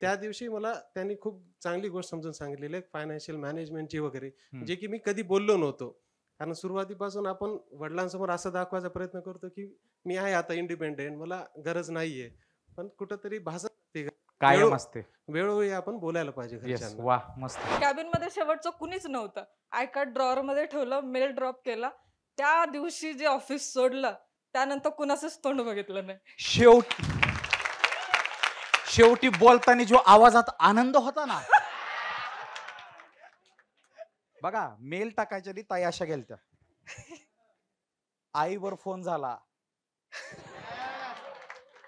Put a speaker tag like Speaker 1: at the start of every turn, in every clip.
Speaker 1: त्या दिवशी मला त्यांनी खूप चांगली गोष्ट समजून सांगितलेली आहे फायनान्शियल मॅनेजमेंटची वगैरे, जे की मी कधी बोललो नव्हतो. कारण सुरुवातीपासून आपण वडिलांसमोर असं दाखवायचा प्रयत्न करतो, की मी आहे आता इंडिपेंडेंट, मला गरज नाहीये. पण कुठेतरी भासत असते
Speaker 2: कायम असते.
Speaker 1: वेळोवेळी आपण बोलायला पाहिजे
Speaker 2: येस,
Speaker 1: घरच्यांना.
Speaker 2: वा मस्त.
Speaker 3: कॅबिन मध्ये शेवटचं कुणीच नव्हतं. आय कार्ड ड्रॉवर मध्ये ठेवलं, मेल ड्रॉप केला. त्या दिवशी जे ऑफिस सोडलं त्यानंतर कुणाचंच तोंड बघितलं नाही.
Speaker 2: शेवटी बोलताना जो आवाजात आनंद होता ना, बघा मेल टाकायच्या आधी ताई अशा गेलत्या, आईवर फोन झाला,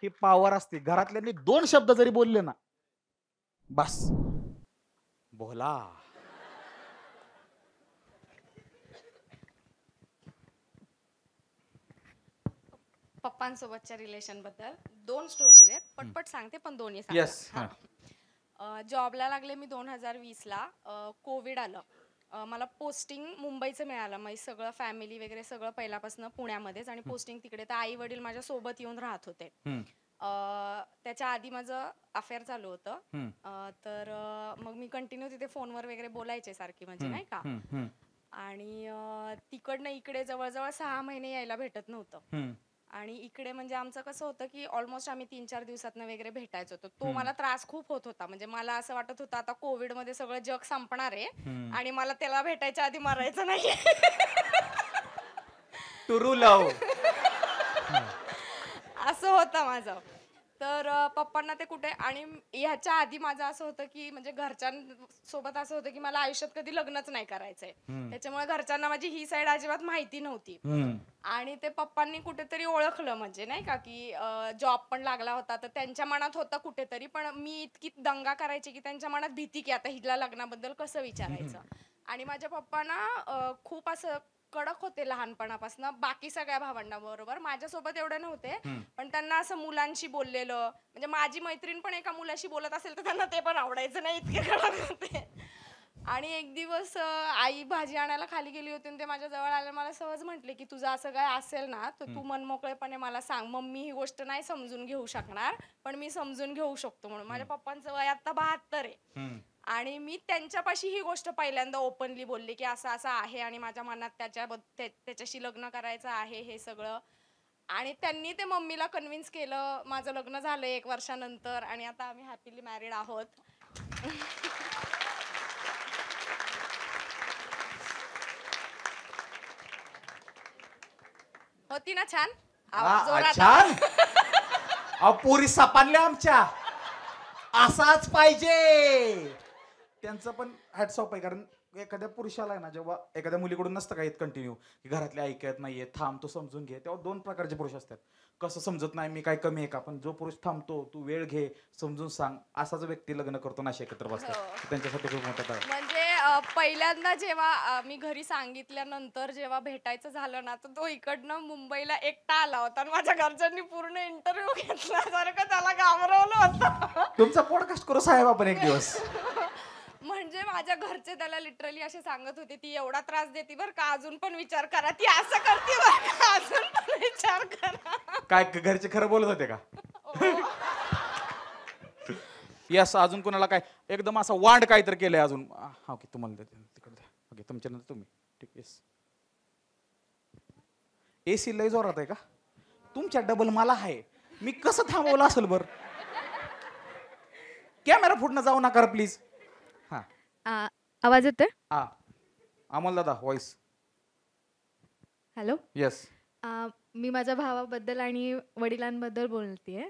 Speaker 2: ही पॉवर असते. घरातल्यांनी 2 शब्द जरी बोलले ना, बस बोला.
Speaker 4: पप्पांसोबतच्या रिलेशन बद्दल 2 स्टोरीज आहेत. पटपट सांगते पण दोन्ही
Speaker 2: येस.
Speaker 4: सांगते. जॉबला लागले मी 2020ला. कोविड आलं. मला पोस्टिंग मुंबईचं मिळालं. म्हणजे सगळं फॅमिली वगैरे सगळं पहिल्यापासून पुण्यामध्येच आणि पोस्टिंग तिकडे. तर आई वडील माझ्या सोबत येऊन राहत होते. त्याच्या आधी माझं अफेअर चालू होतं. तर मग मी कंटिन्यू तिथे फोनवर वगैरे बोलायचे सारखी, म्हणजे नाही का. आणि तिकडनं इकडे जवळजवळ 6 महिने यायला भेटत नव्हतं. आणि इकडे म्हणजे आमचं कसं होतं की ऑलमोस्ट आम्ही 3-4 दिवसातनं वगैरे भेटायचो. तो मला त्रास खूप होत होता. म्हणजे मला असं वाटत होतं आता कोविड मध्ये सगळं जग संपणार आहे आणि मला त्याला भेटायच्या आधी मरायचं नाहीये.
Speaker 2: टू लव.
Speaker 4: असं होतं माझं. तर पप्पांना ते कुठे, आणि ह्याच्या आधी माझं असं होतं की म्हणजे घरच्यांसोबत असं होतं की मला आयुष्यात कधी लग्नच नाही करायचंय. त्याच्यामुळे घरच्यांना माझी ही साईड अजिबात माहिती नव्हती. आणि ते पप्पांनी कुठेतरी ओळखलं, म्हणजे नाही का, की जॉब पण लागला होता. तर त्यांच्या मनात होता कुठेतरी, पण मी इतकी दंगा करायची की त्यांच्या मनात भीती की आता हिला लग्नाबद्दल कसं विचारायचं. आणि माझ्या पप्पांना खूप असं कडक होते लहानपणापासून बाकी सगळ्या भावंडांबरोबर. माझ्यासोबत एवढे नव्हते, पण त्यांना असं मुलांशी बोललेलं, म्हणजे माझी मैत्रीण पण एका मुलाशी बोलत असेल तर त्यांना ते पण आवडायचं नाही, इतके कडक होते. आणि एक दिवस आई भाजी आणायला खाली गेली होती आणि ते माझ्या जवळ आले. मला सहज म्हटले की तुझं असं काय असेल ना तर तू मनमोकळेपणे मला सांग. मम्मी ही गोष्ट नाही समजून घेऊ शकणार, पण मी समजून घेऊ शकतो म्हणून. माझ्या पप्पांचं वय आता 72 आहे. आणि मी त्यांच्यापाशी ही गोष्ट पहिल्यांदा ओपनली बोलली की असं असं आहे आणि माझ्या मनात त्याच्याशी लग्न करायचं आहे हे सगळं. आणि त्यांनी ते मम्मीला कन्व्हिन्स केलं. माझं लग्न झालं 1 वर्षानंतर आणि आता आम्ही हॅपीली मॅरिड आहोत. होती ना छान?
Speaker 2: छान. अपुरी सपानल्या आमच्या, असाच पाहिजे. त्यांचं पण हॅट्स ऑफ आहे. कारण एखाद्या पुरुषाला आहे ना, जेव्हा एखाद्या मुलीकडून नसतं का येत कंटिन्यू की घरातले ऐकत नाहीये, थांब तू समजून घे, तेव्हा 2 प्रकारचे पुरुष असतात. कसं समजत नाही मी काय कमी आहे का, पण जो पुरुष थांबतो, तू वेळ घे, समजून सांग, असाच व्यक्ती लग्न करतो ना एकत्र बसतात. त्यांच्यासाठी खूप मोठा आहे.
Speaker 4: म्हणजे पहिल्यांदा जेव्हा मी घरी सांगितल्यानंतर जेव्हा भेटायचं झालं ना, तर तो इकडनं मुंबईला एकटा आला होता आणि माझ्या घरच्यांनी पूर्ण इंटरव्ह्यू घेतला, सारखं त्याला घाबरवलं होतं.
Speaker 2: तुमचा पॉडकास्ट करू साहेब आपण एक दिवस.
Speaker 4: म्हणजे माझ्या घरचे त्याला लिटरली असे सांगत होते, ती एवढा त्रास देते बरं का, अजून पण विचार करा, ती असं करते बरं का, अजून पण विचार करा.
Speaker 2: काय घरचे खरं बोलत होते का? यस. अजून कोणाला काय एकदम असं वांड काहीतरी केलंय अजून? हा ओके, तुम्हाला तिकडे द्या. ओके, तुमच्या नंतर तुम्ही. ठीक. येस. एसी लय जोरात आहे का तुमच्या? डबल मला आहे, मी कसं थांबवलं असेल बर? कॅमेरा फुटणं जाऊ नका प्लीज.
Speaker 5: आवाज येतोय?
Speaker 2: हा, अमोल दादा व्हॉइस.
Speaker 5: हॅलो.
Speaker 2: येस.
Speaker 5: मी माझ्या भावाबद्दल आणि वडिलांबद्दल बोलतेय.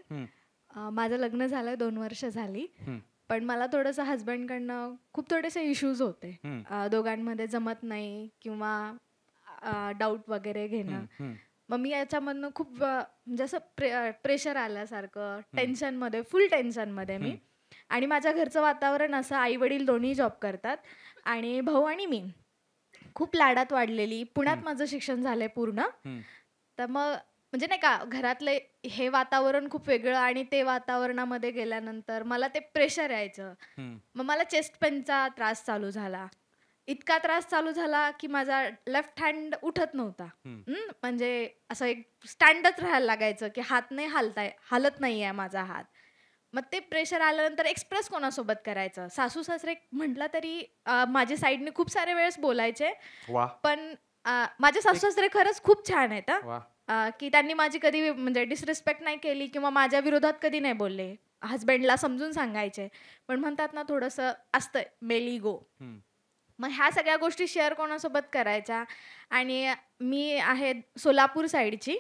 Speaker 5: माझं लग्न झालं 2 वर्ष झाली, पण मला थोडंसं हजबंडकडनं खूप थोडेसे इश्यूज होते. दोघांमध्ये जमत नाही किंवा डाऊट वगैरे घेणं. मग मी याच्यामधनं खूप म्हणजे असं प्रेशर आल्यासारखं, टेन्शनमध्ये, फुल टेन्शनमध्ये मी. आणि माझ्या घरचं वातावरण असं, आई वडील दोन्ही जॉब करतात आणि भाऊ आणि मी खूप लाडात वाढलेली. पुण्यात माझं शिक्षण झालंय पूर्ण. तर मग म्हणजे नाही का, घरातले हे वातावरण खूप वेगळं आणि ते वातावरणामध्ये गेल्यानंतर मला ते प्रेशर यायचं. मग मला चेस्ट पेनचा त्रास चालू झाला. इतका त्रास चालू झाला की माझा लेफ्ट हँड उठत नव्हता. म्हणजे असं एक स्टँडच राहायला लागायचं की हात नाही हालत नाही आहे माझा हात. मग ते प्रेशर आल्यानंतर एक्सप्रेस कोणासोबत करायचं. सासू सासरे म्हटलं तरी माझ्या साईडने खूप सारे वेळेस बोलायचे,
Speaker 2: वा
Speaker 5: पण माझे सासू सासरे खरंच खूप छान आहेत
Speaker 2: वा.
Speaker 5: की त्यांनी माझी कधी म्हणजे डिसरिस्पेक्ट नाही केली किंवा माझ्या विरोधात कधी नाही बोलले. हस्बंडला समजून सांगायचे, पण म्हणतात ना थोडंसं असतं मेल इगो. मग ह्या सगळ्या गोष्टी शेअर कोणासोबत करायच्या. आणि मी आहे सोलापूर साईडची,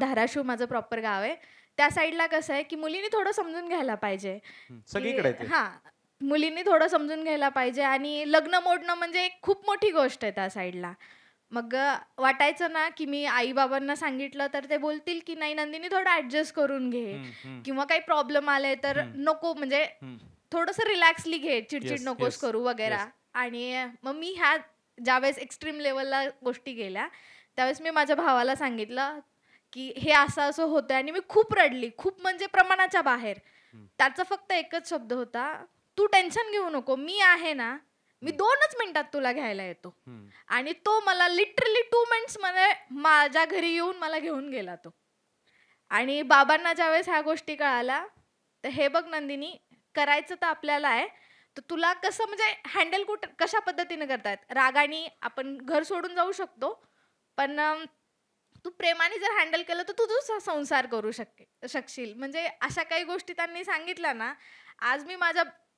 Speaker 5: धाराशिव माझं प्रॉपर गाव आहे. त्या साईडला कसं आहे की मुलींनी थोडं समजून घ्यायला पाहिजे.
Speaker 2: सगळीकडे आहे ते.
Speaker 5: हां, मुलींनी थोडं समजून घ्यायला पाहिजे आणि लग्न मोडणं म्हणजे एक खूप मोठी गोष्ट आहे त्या साईडला. मग वाटायचं ना की मी आई बाबांना सांगितलं तर ते बोलतील की नाही नंदिनी थोडं ऍडजस्ट करून घे, किंवा काही प्रॉब्लेम आले तर नको, म्हणजे थोडंसं रिलॅक्सली घे, चिडचिड
Speaker 2: Yes,
Speaker 5: नकोस
Speaker 2: yes,
Speaker 5: करू वगैरे.
Speaker 2: yes.
Speaker 5: आणि मग मी ह्या ज्यावेळेस एक्स्ट्रीम लेवलला गोष्टी गेल्या त्यावेळेस मी माझ्या भावाला सांगितलं की हे असं असं होतं, आणि मी खूप रडली, खूप म्हणजे प्रमाणाच्या बाहेर. त्याचा फक्त एकच शब्द होता, तू टेन्शन घेऊ नको, मी आहे ना, मी 2च मिनिटात तुला घ्यायला येतो. आणि तो मला लिटरली 2 मिनिट्स मध्ये माझ्या घरी येऊन मला घेऊन गेला तो. आणि बाबांना ज्यावेळेस ह्या गोष्टी कळाल्या तर हे बघ नंदिनी, करायचं तर आपल्याला आहे, तर तुला कसं म्हणजे हँडल कशा पद्धतीने करतायत. रागाने आपण घर सोडून जाऊ शकतो, पण तू प्रेमाने जर हँडल केलं तर तू तुझा संसार करू शकशील. म्हणजे अशा काही गोष्टी त्यांनी सांगितल्या ना, आज मी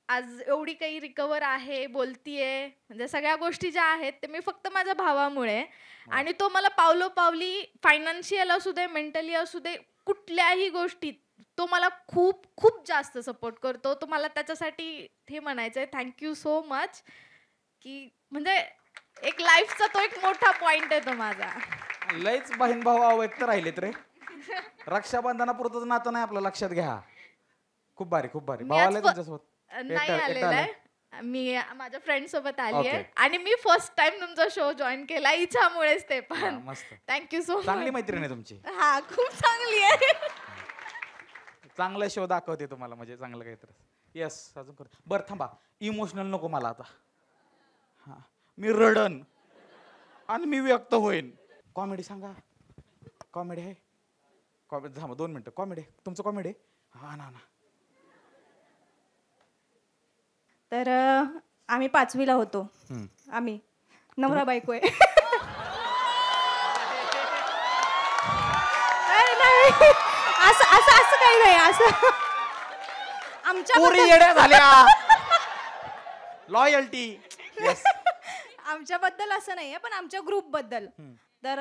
Speaker 5: आज एवढी काही रिकवर आहे, बोलतीये, म्हणजे सगळ्या गोष्टी ज्या आहेत ते मी फक्त माझ्या भावामुळे. आणि तो मला पावलोपावली फायनान्शियल असू दे, मेंटली असू दे, कुठल्याही गोष्टीत तो मला खूप खूप जास्त सपोर्ट करतो. तो मला त्याच्यासाठी हे म्हणायचं आहे थँक्यू सो मच, की म्हणजे एक लाईफचा तो एक मोठा पॉइंट आहे तो माझा.
Speaker 2: लयच बहीण भाऊ अव्यक्त राहिलेत रे. रक्षाबंधनापुरतच नातं नाही आपलं, लक्षात घ्या. खूप भारी खूप भारी.
Speaker 5: मी आज
Speaker 2: भावाला तुमच्यासोबत
Speaker 5: नाही आलेला आहे, मी माझ्या फ्रेंड सोबत आली आहे.
Speaker 2: Okay.
Speaker 5: आणि मी फर्स्ट टाइम तुमचा शो जॉईन केला हिच्यामुळेच, ते पण
Speaker 2: मस्त.
Speaker 5: थँक्यू सो
Speaker 2: चांगली
Speaker 5: मच.
Speaker 2: मैत्रीण आहे तुमची.
Speaker 5: हा, खूप चांगली आहे.
Speaker 2: चांगला शो दाखवते तुम्हाला, म्हणजे चांगलं काहीतरी. येस, अजून कर. बरं थांबा, इमोशनल नको मला आता. हा, मी रडन आणि मी व्यक्त होईन. कॉमेडी सांगा. कॉमेडी आहे? कॉमेडी थांबा 2 मिनिटं. कॉमेडी तुमचं कॉमेडी? हा ना ना.
Speaker 6: तर आम्ही 5वीला होतो. आम्ही नवरा बायको आहे. नाही, असं असं असं काही नाही. असं
Speaker 2: पुरी येड्या झाल्या. लॉयल्टी.
Speaker 6: आमच्याबद्दल असं नाहीये, पण आमच्या ग्रुप बद्दल. तर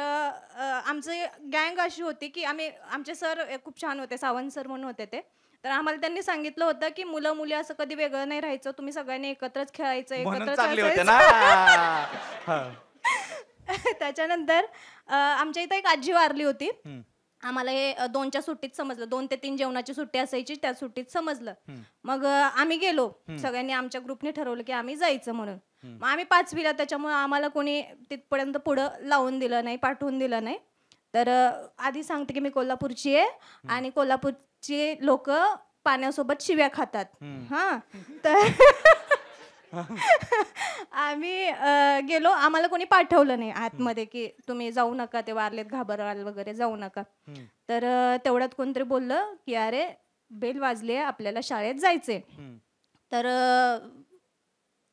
Speaker 6: आमचं गँग अशी होती की आमचे सर खूप छान होते, सावंत सर म्हणून होते ते. तर आम्हाला त्यांनी सांगितलं होतं की मुलं मुली असं कधी वेगळं नाही राहायचं, तुम्ही सगळ्यांनी एकत्रच खेळायचं, एकत्रच असायचं. त्याच्यानंतर आमच्या इथं एक आजी वारली होती. आम्हाला हे 2च्या सुट्टीत समजलं, 2 ते 3 जेवणाची सुट्टी असायची, त्या सुट्टीत समजलं. मग आम्ही गेलो, सगळ्यांनी आमच्या ग्रुपने ठरवलं की आम्ही जायचं म्हणून. मग आम्ही 5वीला, त्याच्यामुळे आम्हाला कोणी तिथपर्यंत पुढं लावून दिलं नाही, पाठवून दिलं नाही. तर आधी सांगते की मी कोल्हापूरची आहे आणि कोल्हापूरची लोक पाण्यासोबत शिव्या खातात. हा, तर आम्ही गेलो, आम्हाला कोणी पाठवलं नाही आतमध्ये की तुम्ही जाऊ नका, ते वारलेत घाबराल वगैरे, जाऊ नका. तर तेवढ्यात कोणतरी बोललं की अरे बेल वाजली, आपल्याला शाळेत जायचे. तर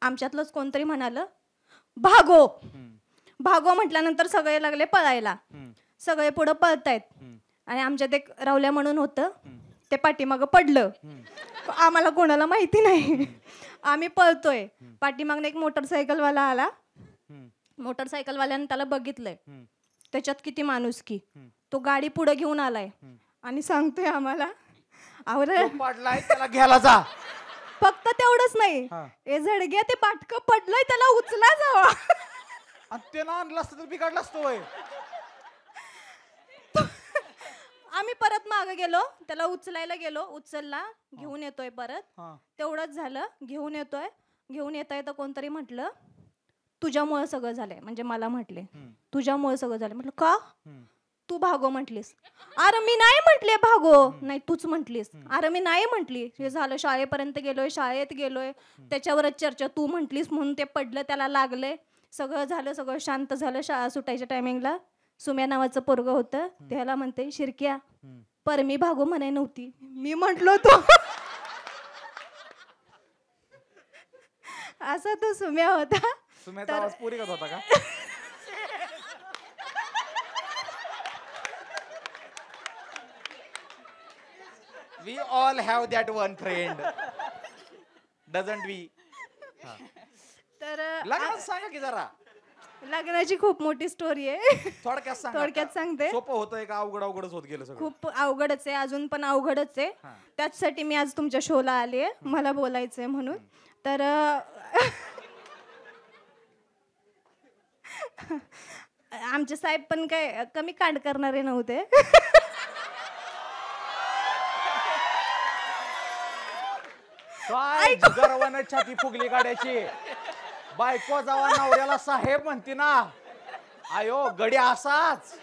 Speaker 6: आमच्यातलंच कोणतरी म्हणालं भागो. भागो म्हटल्यानंतर सगळे लागले पळायला. सगळे पुढं पळतायत आणि आमच्यात एक रावल्या म्हणून होतं, ते पाठीमागं पडलं. आम्हाला कोणाला माहिती नाही. आम्ही पळतोय, पाठीमागनं एक मोटरसायकलवाला आला. मोटरसायकलवाल्यानं त्याला बघितलंय, त्याच्यात किती माणुसकी. तो गाडी पुढे घेऊन आलाय आणि सांगतोय आम्हाला
Speaker 2: पडलाय त्याला घ्यायला जा.
Speaker 6: फक्त तेवढंच नाही, ए झडग्या ते पाटकं पडलंय, त्याला उचला जावा.
Speaker 2: त्याला आणलं असतं तर बिघडलं असतं.
Speaker 6: आम्ही परत मागे गेलो, त्याला उचलायला गेलो, उचलला, घेऊन येतोय परत. तेवढंच झालं, घेऊन येता येता कोणतरी म्हटलं तुझ्यामुळे सगळं झालंय, म्हणजे मला म्हटले तुझ्यामुळे सगळं झालंय. म्हटलं का? तू भागो म्हटलीस. अरे मी नाही म्हटले भागो. नाही तूच म्हटलीस. अरे मी नाही म्हटली. हे झालं, शाळेपर्यंत गेलोय, शाळेत गेलोय, त्याच्यावरच चर्चा. तू म्हटलीस म्हणून ते पडलं, त्याला लागलंय. सगळं झालं, सगळं शांत झालं. शाळा सुटायच्या टायमिंगला सुम्या नावाचं पोरग होतं, त्याला म्हणते शिरक्या, पर मी भागो म्हणाय नव्हती. मी म्हटलो तो असा तो सुम्या होता.
Speaker 2: सुम्याचा आवाज पुरी करत होता का? We all have that one friend. Doesn't we?
Speaker 6: तर
Speaker 2: लग्नात सांगा की जरा.
Speaker 6: लग्नाची खूप मोठी स्टोरी आहे.
Speaker 2: थोडक्यात सांगा.
Speaker 6: थोडक्यात सांगते.
Speaker 2: सोपं होतंय का अवघडच होत गेलं सगळं?
Speaker 6: खूप अवघडच आहे, अजून पण अवघडच आहे. त्याचसाठी मी आज तुमच्या शोला आली आहे, मला बोलायचंय म्हणून. तर आमचे साहेब पण काय कमी कांड करणारे नव्हते.
Speaker 2: काय गर्वानं छाती फुगली गाड्याची. बायको जावा नवऱ्याला साहेब म्हणते ना. आयो गडी असाच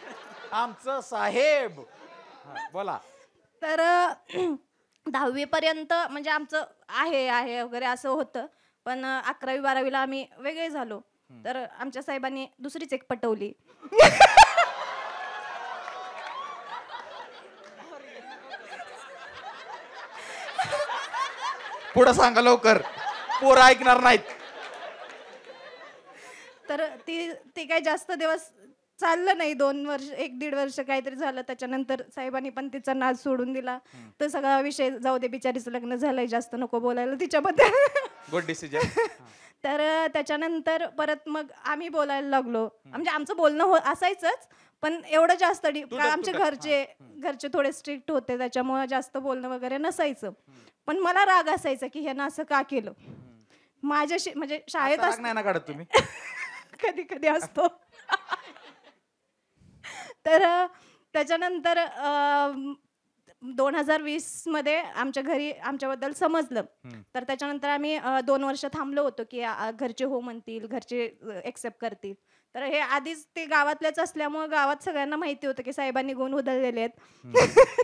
Speaker 2: आमचं साहेब. बोला.
Speaker 6: तर 10वी पर्यंत म्हणजे आमचं आहे वगैरे असं होतं, पण 11वी 12वीला आम्ही वेगळे झालो. तर आमच्या साहेबांनी दुसरीच एक पटवली.
Speaker 2: पुढे सांगा लवकर, पोरं ऐकणार नाहीत.
Speaker 6: तर ती काही जास्त दिवस चाललं नाही, 2 वर्ष 1-1.5 वर्ष काहीतरी झालं. त्याच्यानंतर साहेबांनी पण तिचा नाद सोडून दिला. तर सगळा विषय जाऊ दे, बिचारीचं लग्न झालंय, जास्त नको बोलायला तिच्याबद्दल.
Speaker 2: Good decision.
Speaker 6: तर त्याच्यानंतर परत मग आम्ही बोलायला लागलो. म्हणजे आमचं बोलणं असायचंच, पण एवढं जास्त आमचे घरचे थोडे स्ट्रिक्ट होते, त्याच्यामुळे जास्त बोलणं वगैरे नसायचं. पण मला राग असायचा की ह्यानं असं का केलं माझ्याशी. म्हणजे शाळेत
Speaker 2: नाही ना काढत तुम्ही?
Speaker 6: कधी कधी असतो. तर त्याच्यानंतर 2020 मध्ये आमच्या घरी आमच्याबद्दल समजलं. तर त्याच्यानंतर आम्ही 2 वर्ष थांबलो होतो की घरचे हो म्हणतील, घरचे एक्सेप्ट करतील. तर हे आधीच ते गावातलेच असल्यामुळे गावात सगळ्यांना माहिती होतं की साहेबांनी गुण उधळलेले आहेत.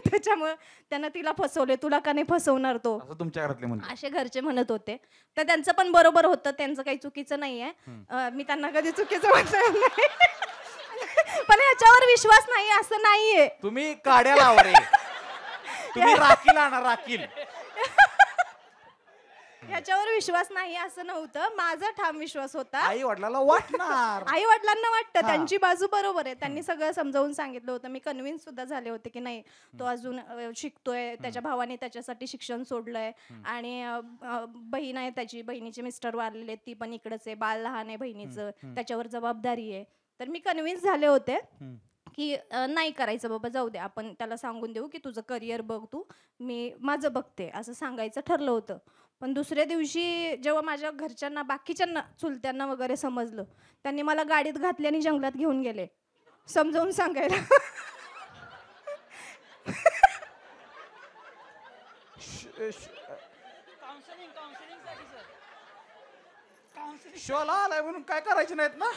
Speaker 6: त्याच्यामुळे त्यांना तिला फसवले, तुला का नाही फसवणार तो,
Speaker 2: तुमच्या घरातले म्हणले
Speaker 6: असे घरचे म्हणत होते. तर त्यांचं पण बरोबर होतं, त्यांचं काही चुकीचं नाहीये. मी त्यांना कधी चुकीचं म्हणणार नाही. पण ह्याच्यावर विश्वास नाही असं नाहीये.
Speaker 2: तुम्ही काड्या लावा रे. तुम्ही राखील आणा, राखील.
Speaker 6: ह्याच्यावर विश्वास नाही असं नव्हतं, माझा ठाम विश्वास होता.
Speaker 2: आई वडिलांना वाटणार,
Speaker 6: आई वडिलांना वाटतं त्यांची बाजू बरोबर आहे. त्यांनी सगळं समजावून सांगितलं होतं. मी कन्व्हिन्स सुद्धा झाले होते की नाही, तो अजून शिकतोय, त्याच्या भावाने त्याच्यासाठी शिक्षण सोडलंय, आणि बहीण आहे त्याची, बहिणीचे मिस्टर वारलेले, ती पण इकडेच आहे, बाळ लहान आहे बहिणीचं, त्याच्यावर जबाबदारी आहे. तर मी कन्व्हिन्स झाले होते की नाही करायचं बाबा, जाऊ दे, आपण त्याला सांगून देऊ की तुझं करिअर बघ तू, मी माझं बघते, असं सांगायचं ठरलं होतं. पण दुसऱ्या दिवशी जेव्हा माझ्या घरच्यांना, बाकीच्यांना, चुलत्यांना वगैरे समजलं, त्यांनी मला गाडीत घातली आणि जंगलात घेऊन गेले समजावून सांगायला.
Speaker 2: शोला आलाय म्हणून काय करायचे नाहीत ना?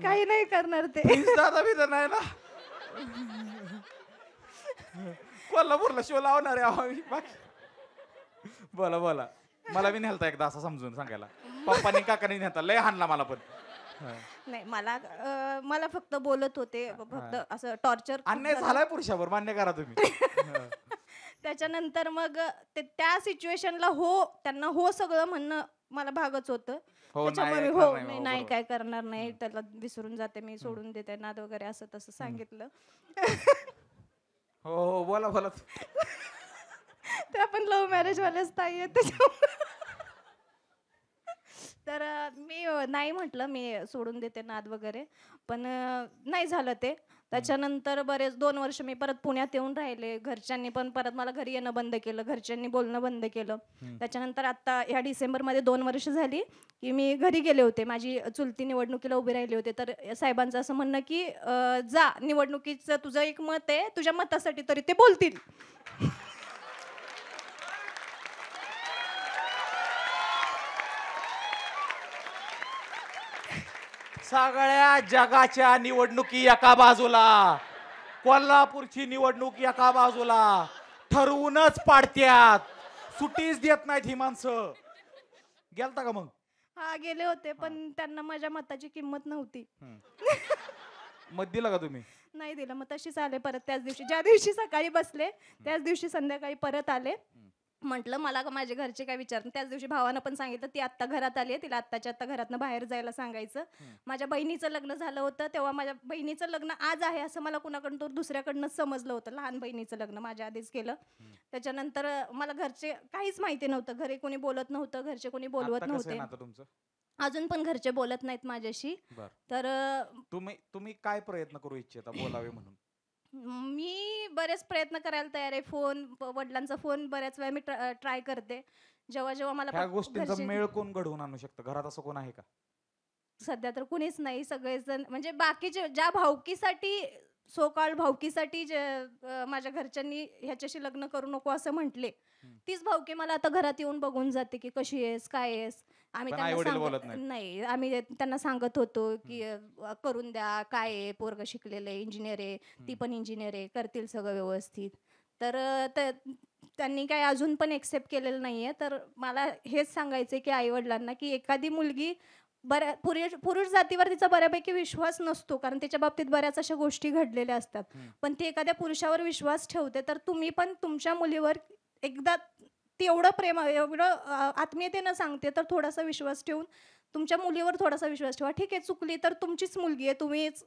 Speaker 6: काही नाही करणार ते.
Speaker 2: दादा बिदा नाही ना? कोल्हापूरला शो लावणार आहे. बोला बोला. मला बी नेलता एकदा असं समजून सांगायला. पप्पानी काकानी नेता, लय हाणला मला पण.
Speaker 6: नाही, मला फक्त बोलत होते, फक्त असं टॉर्चर.
Speaker 2: अन्याय झालाय पुरुषावर, मान्य करा तुम्ही.
Speaker 6: त्याच्यानंतर मग त्या सिच्युएशनला त्यांना हो सगळं म्हणणं मला भागच होतं. त्याच्यामुळे मी नाही काय करणार नाही, त्याला विसरून जाते मी, सोडून देते नाद वगैरे, असं तसं सांगितलं.
Speaker 2: हो बोला बोला.
Speaker 6: ते आपण लव्ह मॅरेज वालेच ताई आहेत त्याच्यामुळे. तर मी नाही म्हटलं, मी सोडून देते नाद वगैरे, पण नाही झालं ते. त्याच्यानंतर बरेच 2 वर्ष मी परत पुण्यात येऊन राहिले. घरच्यांनी पण परत मला घरी येणं बंद केलं, घरच्यांनी बोलणं बंद केलं. त्याच्यानंतर आता ह्या डिसेंबरमध्ये 2 वर्ष झाली की मी घरी गेले होते. माझी चुलती निवडणुकीला उभी राहिली होते. तर साहेबांचं असं म्हणणं की जा, निवडणुकीचं तुझं एक मत आहे, तुझ्या मतासाठी तरी ते बोलतील.
Speaker 2: सगळ्या जगाच्या निवडणुकी एका बाजूला, कोल्हापूरची निवडणूक एका बाजूला, ठरवूनच पाडत्यात, सुटीच देत नाहीत ही माणसं. गेलता का मग?
Speaker 6: हा, गेले होते, पण त्यांना माझ्या मताची किंमत नव्हती.
Speaker 2: मत दिलं का तुम्ही?
Speaker 6: नाही दिलं. मग तशीच आले परत त्याच दिवशी, ज्या दिवशी सकाळी बसले त्याच दिवशी संध्याकाळी परत आले. म्हटलं मला माझे घरचे काय विचारतात. त्याच दिवशी भावानं पण सांगितलं ती आत्ता घरात आली आहे, तिला आत्ताच्या आत्ता घरातनं बाहेर जायला सांगायचं. माझ्या बहिणीचं लग्न झालं होतं तेव्हा माझ्या बहिणीचं लग्न आज आहे असं मला कुणाकडून तर दुसऱ्याकडनंच समजलं होतं. लहान बहिणीचं लग्न माझ्या आधीच केलं. त्याच्यानंतर मला घरचे काहीच माहिती नव्हतं. घरी कोणी बोलत नव्हतं, घरचे कोणी बोलवत
Speaker 2: आता कसं आहे
Speaker 6: नव्हते.
Speaker 2: नातं तुमचं?
Speaker 6: अजून पण घरचे बोलत नाहीत माझ्याशी.
Speaker 2: बरं.
Speaker 6: तर
Speaker 2: तुम्ही काय प्रयत्न करू इच्छिता बोलावे म्हणून?
Speaker 6: मी बरेच प्रयत्न करायला तयार आहे. वडिलांचा फोन बऱ्याच वेळा मी ट्राय करते. जेव्हा जेव्हा मला
Speaker 2: ह्या गोष्टींचा मेळ कोण घडवून आणू शकतं? घरात असं कोण आहे का?
Speaker 6: सध्या तर कुणीच नाही. सगळेजण म्हणजे बाकीचे ज्या भावकीसाठी सो कॉल्ड भावकीसाठी माझ्या घरच्यांनी ह्याच्याशी लग्न करू नको असं म्हटले, तीच भावकी मला आता घरात येऊन बघून जाते की कशी आहेस, काय आहेस. आम्ही
Speaker 2: पण
Speaker 6: त्यांना
Speaker 2: आई-वडील बोलत नाहीत.
Speaker 6: नाही, आम्ही त्यांना सांगत होतो की करून द्या, काय आहे, पोरग शिकलेलं आहे, इंजिनियर आहे, ती पण इंजिनियर आहे, करतील सगळं व्यवस्थित. तर त्यांनी काय अजून पण एक्सेप्ट केलेलं नाहीये. तर मला हेच सांगायचं की आई वडिलांना की एखादी मुलगी पुरुष जातीवर तिचा बऱ्यापैकी विश्वास नसतो, कारण त्याच्या बाबतीत बऱ्याच अशा गोष्टी घडलेल्या असतात. पण ती एखाद्या पुरुषावर विश्वास ठेवते, तर तुम्ही पण तुमच्या मुलीवर एकदा ती एवढं प्रेम एवढं आत्मीयतेनं सांगते, तर थोडासा विश्वास ठेवून तुमच्या मुलीवर थोडासा विश्वास ठेवा. ठीक आहे, चुकली तर तुमचीच मुलगी आहे, तुम्हीच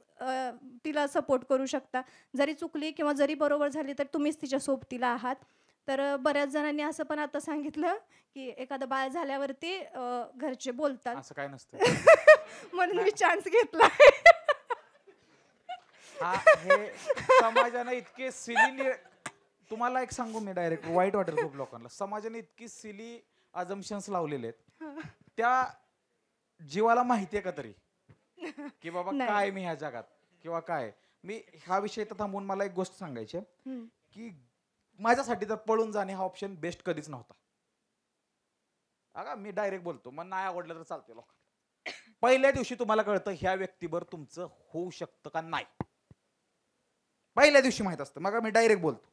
Speaker 6: तिला सपोर्ट करू शकता. जरी चुकली किंवा जरी बरोबर झाली तर तुम्हीच तिच्या सोबतीला आहात. तर बऱ्याच जणांनी असं पण आता सांगितलं की एखादं बाळ झाल्यावरती घरचे बोलतात.
Speaker 2: असं काय नसतं.
Speaker 6: म्हणून मी चान्स घेतला.
Speaker 2: हे समाजाने इतके सिली, तुम्हाला एक सांगू मी डायरेक्ट, वाईट वाटेल खूप लोकांना, समाजाने इतकी सिली अजम्पशन्स लावलेले आहेत. त्या जीवाला माहितीये का तरी की बाबा
Speaker 6: नाही.
Speaker 2: काय मी ह्या जगात किंवा काय मी, ह्या विषयी तर थांबून मला एक गोष्ट सांगायची आहे की माझ्यासाठी तर पळून जाणे हा ऑप्शन बेस्ट कधीच नव्हता. अगा मी डायरेक्ट बोलतो, मग नाही आवडलं तर चालते लोक. पहिल्या दिवशी तुम्हाला कळतं ह्या व्यक्तीवर तुमचं होऊ शकतं का नाही. पहिल्या दिवशी माहित असतं. मग मी डायरेक्ट बोलतो.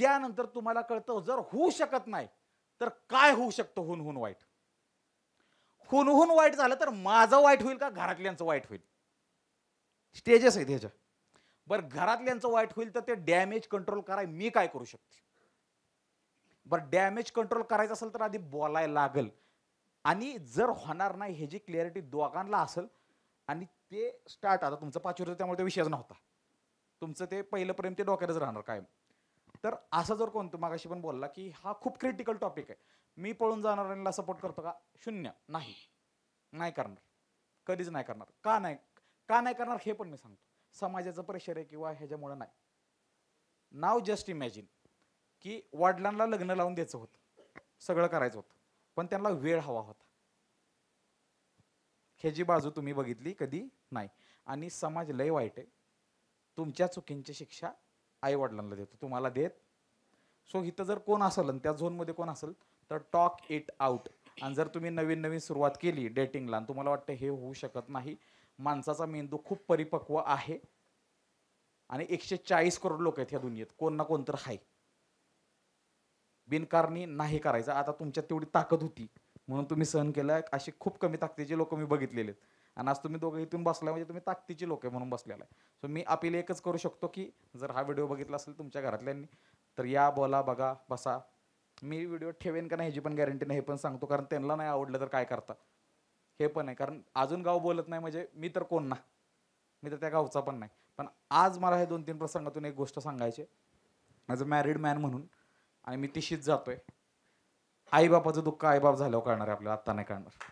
Speaker 2: त्यानंतर तुम्हाला कळतं जर होऊ शकत नाही तर काय होऊ शकतं हुनहुन वाईट. हुनहुन वाईट झालं तर माझं वाईट होईल का घरातल्यांचं वाईट होईल. स्टेजेस आहेत ह्याच्या. बरं घरातल्यांचं वाईट होईल तर ते डॅमेज कंट्रोल कराय मी काय करू शकते. बरं डॅमेज कंट्रोल करायचं असेल तर आधी बोलायला लागल. आणि जर होणार नाही ह्याची क्लिअरिटी दोघांना असेल आणि ते स्टार्ट, आता तुमचं 5 वर्ष त्यामुळे ते विषयच नव्हता, तुमचं ते पहिलं प्रेम ते डोक्यातच राहणार कायम. तर असं जर कोणतं मागाशी पण बोलला की हा खूप क्रिटिकल टॉपिक आहे, मी पळून जाणाऱ्यांना सपोर्ट करतो का? शून्य. नाही करणार, कधीच नाही करणार. का नाही करणार हे पण मी सांगतो. समाजाचं प्रेशर आहे किंवा ह्याच्यामुळे नाही. नाव जस्ट इमॅजिन की वडिलांना लग्न लावून द्यायचं होतं, सगळं करायचं होतं, पण त्यांना वेळ हवा होता. ह्याची बाजू तुम्ही बघितली कधी नाही. आणि समाज लय वाईट आहे. तुमच्या चुकींची शिक्षा आई वडिलांना देतो, तुम्हाला देत. सो इथं जर कोण असेल आणि त्या झोनमध्ये कोण असेल तर टॉक इट आउट. आणि जर तुम्ही नवीन सुरुवात केली डेटिंगला आणि तुम्हाला वाटतं हे होऊ शकत नाही, माणसाचा मेंदू खूप परिपक्व आहे आणि 140 करोड लोक आहेत ह्या दुनियेत, कोण ना कोण तर आहे. बिनकारणी नाही करायचं. आता तुमच्यात तेवढी ताकद होती म्हणून तुम्ही सहन केलं. अशी खूप कमी ताकदीचे लोक मी बघितलेले आहेत आणि आज तुम्ही दोघं इथून बसलाय म्हणजे तुम्ही ताकदीचे लोक आहे म्हणून बसलेला आहे. सो मी अपील एकच करू शकतो की जर हा व्हिडिओ बघितला असेल तुमच्या घरातल्यांनी तर या, बोला, बघा, बसा. मी व्हिडिओ ठेवेन का नाही ह्याची पण गॅरंटी नाही, हे पण सांगतो, कारण त्यांना नाही आवडलं तर काय करता हे पण आहे. कारण अजून गाव बोलत नाही म्हणजे मी तर कोण ना, मी तर त्या गावचा पण नाही. पण आज मला हे 2-3 प्रसंगातून एक गोष्ट सांगायची ॲज अ मॅरिड मॅन म्हणून, आणि मी तिशीच जातोय. आईबापाचं दुःख आईबाप झाल्यावर कळणार आहे आपल्याला, आत्ता नाही कळणार.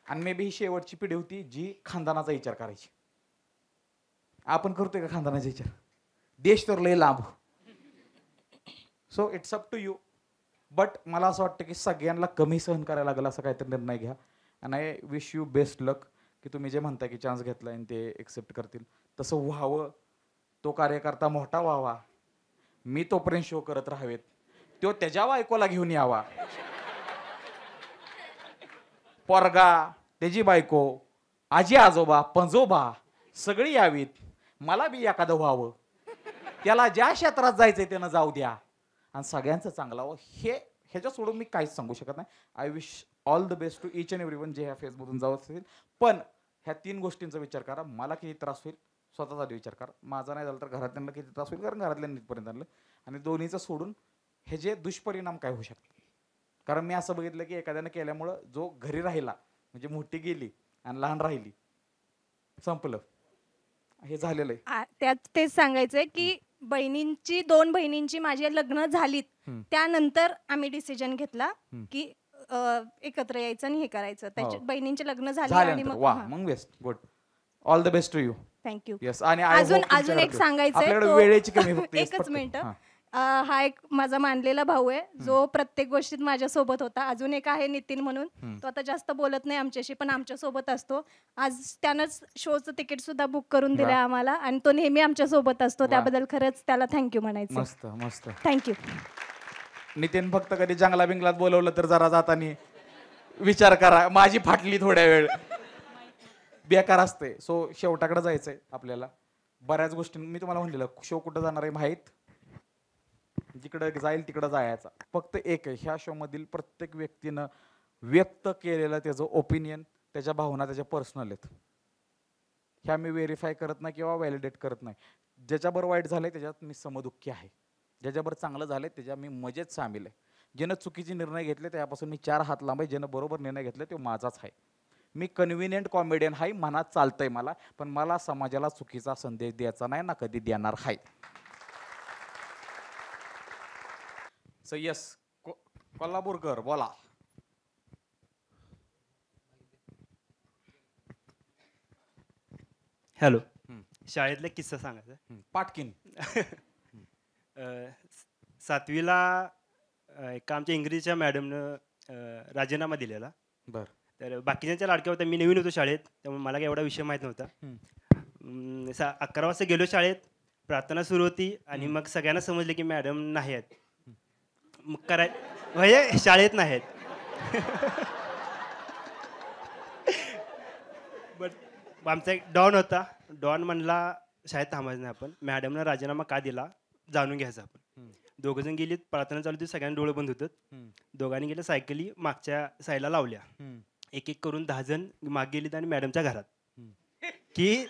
Speaker 2: आणि मे बी ही शेवटची पिढी होती जी खानदानाचा विचार करायची. आपण करतोय का खानदानाचा विचार? देश तर लय लांब. So it's up to you. But मला असं वाटतं की सगळ्यांना कमी सहन करायला लागेल असं काहीतरी निर्णय घ्या. And I wish you best luck की तुम्ही जे म्हणताय की चान्स घेतलाय आणि ते एक्सेप्ट करतील तसं व्हावं. तो कार्यकर्ता मोठा व्हावा, मी तोपर्यंत शो करत राहावेत, तो त्याच्या बायकोला घेऊन यावा, पोरगा, त्याची बायको, आजी आजोबा, पंजोबा सगळी यावीत, मला बी एखादं व्हावं, त्याला ज्या क्षेत्रात जायचंय त्यानं जाऊ द्या आणि सगळ्यांचं चांगलं व्हावं. ह्याच्या सोडून मी काहीच सांगू शकत नाही. I wish all the best to each and everyone जे ह्या फेसमधून जाऊ असेल. पण ह्या 3 गोष्टींचा विचार करा, मला किती त्रास होईल स्वतःचा आधी विचार कर. माझा नाही झालं तर घरातल्यांना किती त्रास होईल, कारण घरातल्यांनी इथपर्यंत आणलं. आणि दोन्हीचं सोडून हे जे दुष्परिणाम काय होऊ शकतात. कारण मी असं बघितलं की एखाद्यानं केल्यामुळं जो घरी राहिला म्हणजे मोठी गेली आणि लहान राहिली, संपलं. हे झालेलं आहे.
Speaker 6: त्यात तेच सांगायचंय की बहिणींची 2 बहिणींची माझी लग्न झालीत, त्यानंतर आम्ही डिसिजन घेतला की एकत्र यायचं आणि हे करायचं. त्याच्या बहिणींचे लग्न झाले आणि
Speaker 2: झाल्यानंतर वा, मग best, good, all the best to you.
Speaker 6: Thank you.
Speaker 2: Yes. आणि
Speaker 6: अजून एक सांगायचंय,
Speaker 2: आपल्याकडे वेळेची कमी फक्त
Speaker 6: एकच मिनिट. हा एक माझा मानलेला भाऊ आहे जो प्रत्येक गोष्टीत माझ्या सोबत होता. अजून एक आहे नितीन म्हणून, तो आता जास्त बोलत नाही आमच्याशी पण आमच्या सोबत असतो. आज त्यानंच शोचं तिकीट सुद्धा बुक करून दिलंय आम्हाला आणि तो नेहमी आमच्या सोबत असतो. त्याबद्दल खरंच त्याला थँक्यू म्हणायचं.
Speaker 2: मस्त मस्त.
Speaker 6: थँक्यू.
Speaker 2: नितीन फक्त कधी जंगला बिंगलात बोलवलं तर जरा जातानी विचार करा, माझी फाटली थोड्या वेळ, बेकार असते. सो शेवटाकडे जायचंय आपल्याला. बऱ्याच गोष्टी मी तुम्हाला म्हणलेलं, शो कुठं जाणार आहे माहीत, जिकडं जाईल तिकडं जायचा. फक्त एक आहे, ह्या शो मधील प्रत्येक व्यक्तीनं व्यक्त केलेलं त्याचं ओपिनियन, त्याच्या भावना त्याच्या पर्सनल आहेत. ह्या मी व्हेरीफाय करत नाही किंवा व्हॅलिडेट करत नाही. ज्याच्याबरोबर वाईट झालंय त्याच्यात मी समदुःखी आहे, ज्याच्याबरोबर चांगलं झालंय त्याच्या मी मजेत सामील आहे. ज्यानं चुकीचे निर्णय घेतले त्यापासून मी 4 हात लांब आहे, ज्यानं बरोबर निर्णय घेतले तो माझाच आहे. मी कन्व्हिनियंट कॉमेडियन आहे, मनात चालतंय मला, पण मला समाजाला चुकीचा संदेश द्यायचा नाही ना कधी देणार आहे. सो यस, कोल्हापूरकर बोला.
Speaker 7: हॅलो. शाळेतला किस्सा सांगायचा.
Speaker 2: पाटकीन.
Speaker 7: 7वीला एका आमच्या इंग्रजीच्या मॅडमनं राजीनामा दिलेला.
Speaker 2: बर.
Speaker 7: तर बाकीच्यांच्या लाडक्या होत्या, मी नवीन होतो शाळेत, त्यामुळे मला काही एवढा विषय माहीत नव्हता. 11 वाजता गेलो शाळेत, प्रार्थना सुरू होती आणि मग सगळ्यांना समजले की मॅडम नाही आहेत. मग म्हणजे शाळेत नाही आहेत. बट आमचा एक डॉन होता. डॉन म्हणला शाळेत थांबायचं नाही आपण, मॅडमनं राजीनामा का दिला जाणून घ्यायचं आपण. दोघंजण गेलीत, प्रार्थना चालू होती, सगळ्यांना डोळे बंद होतात. दोघांनी गेल्या सायकली मागच्या साईडला लावल्या. एक एक करून 10 जण माग गेलीत आणि मॅडमच्या घरात की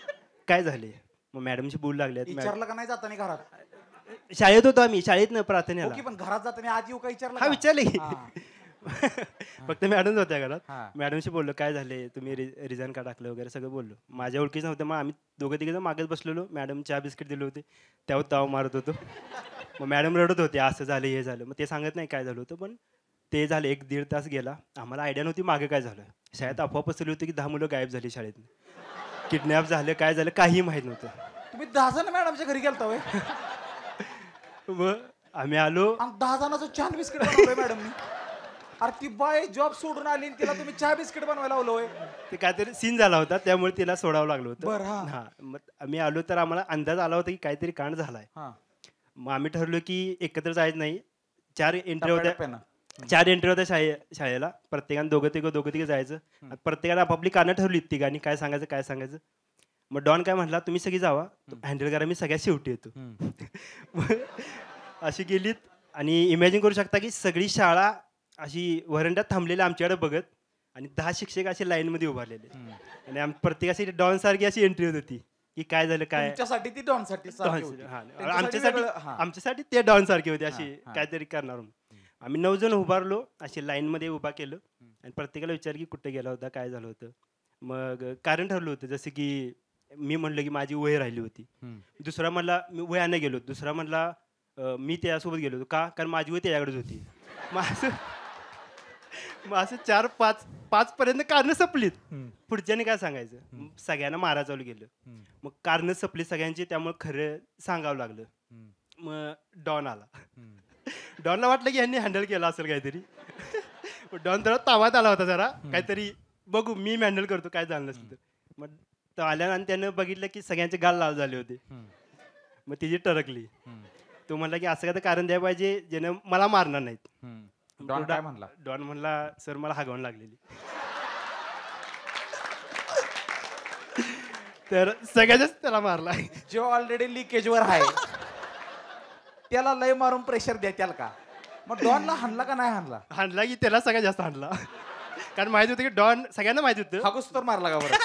Speaker 7: काय झाले. मग मॅडमशी बोलू लागले.
Speaker 2: विचारलं का नाही जाताना घरात?
Speaker 7: शाळेत होतो आम्ही, शाळेत ना प्रार्थनेला.
Speaker 2: पण घरात जाताना आधी येऊ का विचारलं?
Speaker 7: हा विचारले की फक्त मॅडम होत्या घरात. मॅडमशी बोललो काय झाले, तुम्ही रिझाईन का टाकलं वगैरे सगळं बोललो. माझ्या ओळखीच नव्हतं, मग आम्ही दोघं तिघं मागेच बसलेलो. मॅडम चहा बिस्किट दिले होते, त्यावर ताव मारत होतो. मग मॅडम रडत होते, असं झालं हे झालं. मग ते सांगत नाही काय झालं होतं, पण ते झालं. 1-1.5 तास गेला, आम्हाला आयडिया नव्हती मागे काय झालं. शाळेत अफवा पसरली होती की 10 मुलं गायब झाली शाळेत, किडनॅप झालं, काय झालं काही माहीत नव्हतं.
Speaker 2: तुम्ही 10 जण मॅडमच्या घरी गेलता होय?
Speaker 7: मग आम्ही आलो,
Speaker 2: 10 जणांचं चहा बिस्किट बनवलंय मॅडमनी. अरे ती बाय जॉब सोडून आली, तिला तुम्ही चहा बिस्किट बनवायला लावलं होय?
Speaker 7: ते काहीतरी सीन झाला होता, त्यामुळे तिला सोडावं लागलं होतं.
Speaker 2: बरं.
Speaker 7: हा, मग आम्ही आलो तर आम्हाला अंदाज आला होता की काहीतरी कांड झालाय. मग आम्ही ठरलो की एकत्र जायचं नाही. 4 एंट्री होत्या, 4 एंट्री होत्या शाळेला. प्रत्येकाने दोघं तिघं जायचं. प्रत्येकाने आपापली कानं ठरली, तिघांनी काय सांगायचं. मग डॉन काय म्हटला, तुम्ही सगळी जावा, हँडल करा, मी सगळ्यात शेवटी येतो. अशी गेलीत आणि इमॅजिन करू शकता की सगळी शाळा अशी वरंड्यात थांबलेली आमच्याकडे बघत आणि 10 शिक्षक असे लाईनमध्ये उभारलेले आणि प्रत्येकाची डॉन सारखी अशी एंट्री होत होती की काय झालं काय.
Speaker 2: तुमच्यासाठी ती डॉन साठी,
Speaker 7: आमच्यासाठी ते डॉन सारखे होते, अशी काहीतरी करणार. आम्ही 9 जण उभारलो, अशी लाईनमध्ये उभा केलं आणि प्रत्येकाला विचार की कुठे गेला होता, काय झालं होतं. मग कारण ठरलं होतं, जसं की मी म्हणलं की माझी वय राहिली होती. दुसरा म्हणला मी वयाने गेलो. दुसरा म्हणला मी त्याच्यासोबत गेलो होतो का, कारण माझी वय त्याच्याकडेच होती. मग असं 4-5 पर्यंत कारणं संपलीत. पुढच्याने काय सांगायचं, सगळ्यांना मारा चालू गेलं. मग कारणं संपली सगळ्यांची, त्यामुळे खरं सांगावं लागलं. मग डॉन आला. डॉनला वाटलं की यांनी हँडल केलं असेल काहीतरी. डॉन जरा तावात आला होता, जरा काहीतरी बघू मी हँडल करतो काय झालं नसतं. मग तो आल्या आणि त्यानं बघितलं की सगळ्यांचे गाल लाल झाले होते. मग तिची टरकली. तो म्हणला की असं काय कारण द्यायला पाहिजे ज्यानं मला मारणार नाहीत.
Speaker 2: डॉन काय म्हणला?
Speaker 7: डॉन म्हणला सर मला हागवण लागलेली. तर सगळ्याच त्याला मारला.
Speaker 2: जो ऑलरेडी लिकेजवर आहे त्याला लय मारून प्रेशर द्याल का? मग डॉनला हाणला का नाही हाणला?
Speaker 7: हाणला की त्याला सगळ्यात जास्त हाणला, कारण माहिती होतं की डॉन, सगळ्यांना माहिती होतं.
Speaker 2: हागूस तर मारला का बरं?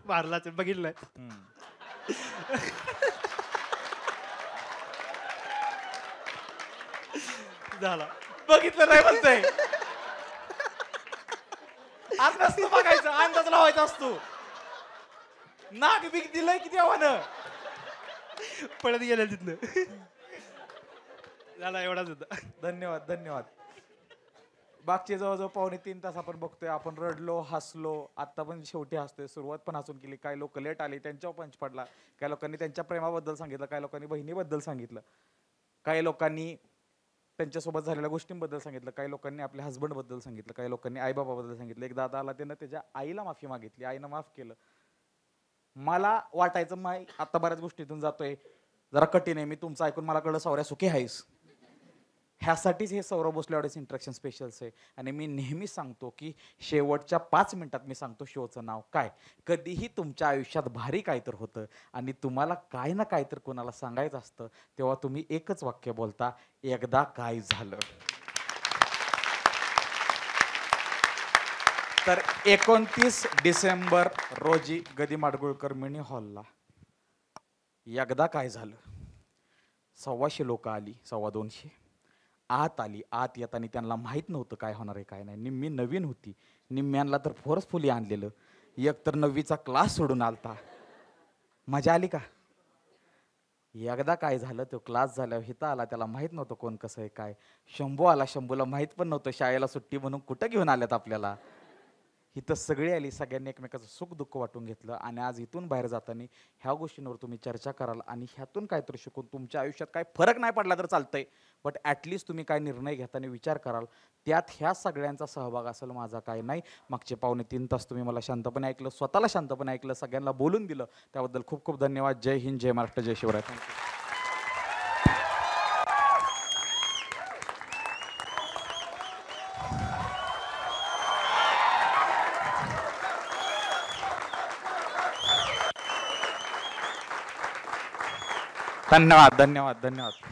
Speaker 7: मारलाच, बघितलं नाही. झाला.
Speaker 2: बघितलं नाही म्हणतंय. आज नसतं बघायचं, अंदाज लावायचा असतो. नाग बिग दिलंय की देवानं.
Speaker 7: पळत गेल्या तिथनं. झाला एवढाच होता.
Speaker 2: धन्यवाद धन्यवाद. बागचे जवळजवळ 2.5 तास आपण बघतोय. आपण रडलो, हसलो, आता पण शेवटी हसतोय. सुरुवात पण हसून केली. काही लोक लेट आले, त्यांच्यावर पंच पडला. काही लोकांनी त्यांच्या प्रेमाबद्दल सांगितलं, काही लोकांनी बहिणीबद्दल सांगितलं, काही लोकांनी त्यांच्यासोबत झालेल्या गोष्टींबद्दल सांगितलं, काही लोकांनी आपल्या हस्बंडबद्दल सांगितलं, काही लोकांनी आईबाबाबद्दल सांगितलं. एक दादा आला, त्यानं त्याच्या आईला माफी मागितली, आईनं माफ केलं. मला वाटायचं माय आता बऱ्याच गोष्टीतून जातोय, जरा कठीण आहे. मी तुमचं ऐकून मला कळलं सौर्या सुखी आहेस. ह्यासाठीच हे Saurav Bhosale audio interaction specials आहे. आणि मी नेहमी सांगतो की शेवटच्या 5 मिनिटात मी सांगतो शोचं नाव काय. कधीही तुमच्या आयुष्यात भारी काहीतरी होतं आणि तुम्हाला काय ना काहीतरी कोणाला सांगायचं असतं, तेव्हा तुम्ही एकच वाक्य बोलता, एकदा काय झालं. तर 29 डिसेंबर रोजी गदी माडगुळकर मिनी हॉलला एकदा काय झालं. 125 लोक आली, 225 आत आली. आत येताना त्यांना माहीत नव्हतं काय होणार आहे काय नाही. निम्मी नवीन होती, निम्म्यांना तर फोर्सफुली आणलेलं. एक तर 9वीचा क्लास सोडून आलता. मजा आली का. एकदा काय झालं, तो क्लास झाल्यावर हिता आला, त्याला माहीत नव्हतं कोण कसं आहे काय. शंभू आला, शंभूला माहीत पण नव्हतं शाळेला सुट्टी म्हणून कुठं घेऊन आल्यात आपल्याला. इथं सगळी आली, सगळ्यांनी एकमेकाचं सुख दुःख वाटून घेतलं. आणि आज इथून बाहेर जाताना ह्या गोष्टींवर तुम्ही चर्चा कराल आणि ह्यातून काहीतरी शिकून तुमच्या आयुष्यात काय फरक नाही पडला तर चालतंय, बट ॲटलिस्ट तुम्ही काय निर्णय घेताना विचार कराल. त्यात ह्या सगळ्यांचा सहभाग असेल, माझा काय नाही. मागचे 2.5 तास तुम्ही मला शांतपणे ऐकलं, स्वतःला शांतपणे ऐकलं, सगळ्यांना बोलून दिलं, त्याबद्दल खूप खूप धन्यवाद. जय हिंद, जय महाराष्ट्र, जय शिवराय. थँक्यू. धन्यवाद धन्यवाद धन्यवाद.